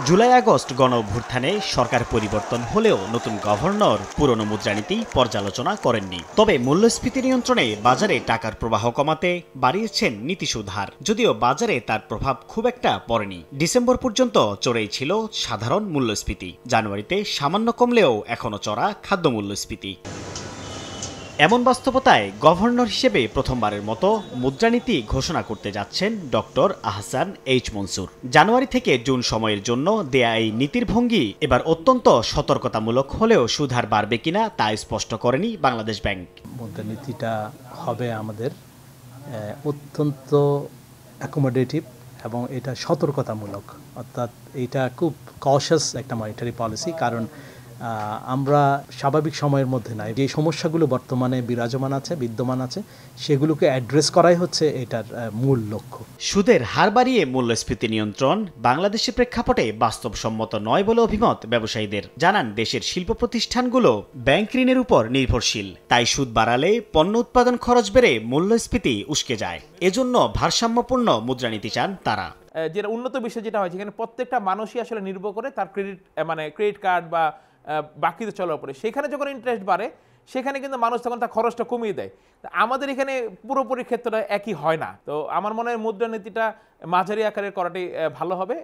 July August গণ অভ্যুত্থানে সরকার পরিবর্তন হলেও নতুন গভর্নর পুরনো মুদ্রানীতি পর্যালোচনা করেননি। তবে মূল্যস্ফীতি নিয়ন্ত্রণে বাজারে টাকার প্রবাহ কমাতে বাড়িয়েছেন নীতিসুদ হার, যদিও বাজারে তার প্রভাব খুব একটা পড়েনি। ডিসেম্বর পর্যন্ত চড়েই ছিল সাধারণ মূল্যস্ফীতি। জানুয়ারিতে সামান্য কমলেও এখনো চড়া খাদ্য মূল্যস্ফীতি। এমন বাস্তবতায় গভর্নর হিসেবে প্রথমবারের মতো মুদ্রানীতি ঘোষণা করতে যাচ্ছেন ডক্টর আহসান এইচ মনসুর। জানুয়ারি থেকে জুন সময়ের জন্য দেয়া এই নীতির ভঙ্গি এবার অত্যন্ত সতর্কতামূলক হলেও সুদহার বাড়বে কিনা তা স্পষ্ট করেনি বাংলাদেশ ব্যাংক। মুদ্রানীতিটা হবে আমাদের অত্যন্ত অ্যাকোমোডেটিভ এবং এটা সতর্কতামূলক, অর্থাৎ এটা খুব কশাস একটা মনিটারি পলিসি। কারণ আমরা স্বাভাবিক সময়ের মধ্যে নাই, যে সমস্যাগুলো বর্তমানে বিদ্যমান আছে সেগুলোকে অ্যাড্রেস করাই হচ্ছে এটার মূল লক্ষ্য। সুদের হার বাড়িয়ে মূল্যস্ফীতি নিয়ন্ত্রণ বাংলাদেশের প্রেক্ষাপটে বাস্তবসম্মত নয় বলে অভিমত ব্যবসায়ীদের। জানান, দেশের শিল্প প্রতিষ্ঠানগুলো ব্যাংক ঋণের উপর নির্ভরশীল, তাই সুদ বাড়ালে পণ্য উৎপাদন খরচ বেড়ে মূল্যস্ফীতি উস্কে যায়। এজন্য ভারসাম্যপূর্ণ মুদ্রানীতি চান তারা। যেটা উন্নত বিশ্বে যেটা হয়, যেখানে প্রত্যেকটা মানুষই আসলে নির্ভর করে তার ক্রেডিট কার্ড বা বাকিতে চলার উপরে, সেখানে যখন ইন্টারেস্ট বাড়ে সেখানে কিন্তু মানুষ তখন তার খরচটা কমিয়ে দেয়। আমাদের এখানে পুরোপুরি ক্ষেত্রটা একই হয় না। তো আমার মনে হয় মুদ্রানীতিটা মাঝারি আকারের করাটাই ভালো হবে।